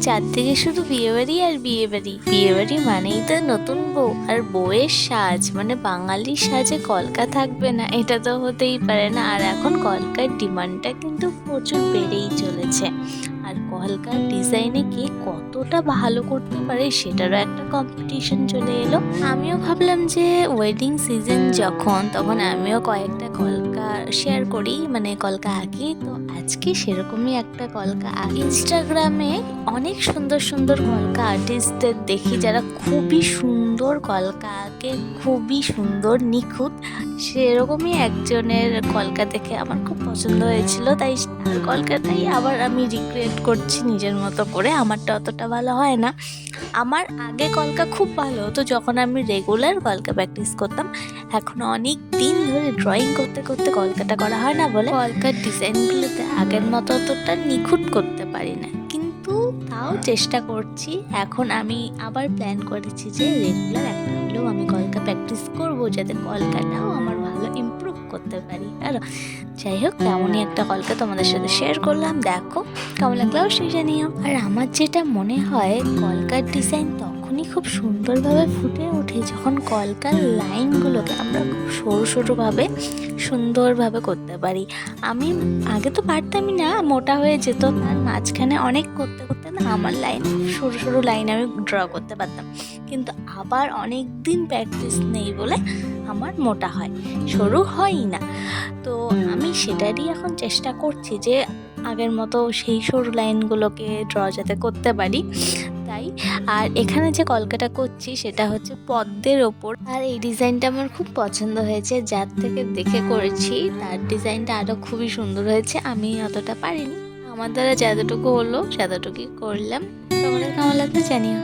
চারদিকে শুধু বিয়েবাড়ি আর বিয়েবাড়ি। বিয়েবাড়ি মানেই তো নতুন বউ আর বউয়ের সাজ, মানে বাঙালির সাজে কলকা থাকবে না এটা তো হতেই পারে না। আর এখন কলকার ডিমান্ডটা কিন্তু প্রচুর বেড়েই চলেছে। আর কলকার ডিজাইনে কে কতটা ভালো করতে পারে সেটারও একটা কম্পিটিশন চলে এলো। আমিও ভাবলাম যে ওয়েডিং সিজন যখন, তখন আমিও কয়েকটা কলকা শেয়ার করি, মানে কলকা আঁকি। তো আজকে সেরকমই একটা কলকা আঁকি। ইনস্টাগ্রামে অনেক সুন্দর সুন্দর কলকা আর্টিস্টদের দেখি যারা খুবই সুন্দর কলকা আঁকে, খুবই সুন্দর নিখুঁত। সেরকমই একজনের কলকা দেখে আমার খুব পছন্দ হয়েছিল, তাই তার কলকাটাই আবার আমি রিক্রিয়েট করছি নিজের মতো করে। আমারটা অতটা ভালো হয় না। আমার আগে কলকা খুব ভালো হতো যখন আমি রেগুলার কলকা প্র্যাকটিস করতাম। এখন অনেক দিন ধরে ড্রয়িং করতে করতে কলকাটা করা হয় না বলে কলকার ডিজাইনগুলোতে আগের মতো অতটা নিখুঁত করতে পারি না, কিন্তু তাও চেষ্টা করছি। এখন আমি আবার প্ল্যান করেছি যে রেগুলার একটা হলেও আমি কলকা প্র্যাকটিস করব, যাতে কলকাটাও আমার ভালো ইমপ্রুভ করতে পারি। আর যাই হোক, তেমনই একটা কলকা তোমাদের সাথে শেয়ার করলাম। দেখো কেমন লাগলো অবশ্যই জানিও। আর আমার যেটা মনে হয়, কলকার ডিজাইন তখনই খুব সুন্দরভাবে ফুটে ওঠে যখন কলকার লাইনগুলোকে আমরা খুব সরু সরুভাবে সুন্দরভাবে করতে পারি। আমি আগে তো পারতামই না, মোটা হয়ে যেত। তার মাঝখানে অনেক করতে করতে না আমার লাইন, সরু সরু লাইন আমি ড্র করতে পারতাম, কিন্তু আবার অনেক দিন প্র্যাকটিস নেই বলে আমার মোটা হয়, সরু হয়ই না। তো আমি সেটারই এখন চেষ্টা করছি যে আগের মতো সেই সরু লাইনগুলোকে ড্র যাতে করতে পারি, তাই। আর এখানে যে কলকাটা করছি সেটা হচ্ছে পদ্মের ওপর। আর এই ডিজাইনটা আমার খুব পছন্দ হয়েছে, যার থেকে দেখে করেছি তার ডিজাইনটা আরও খুবই সুন্দর হয়েছে। আমি অতটা পারিনি, আমার দ্বারা যতটুকু হলো ততটুকুই করলাম। তোমাদের কেমন লাগলো জানিও।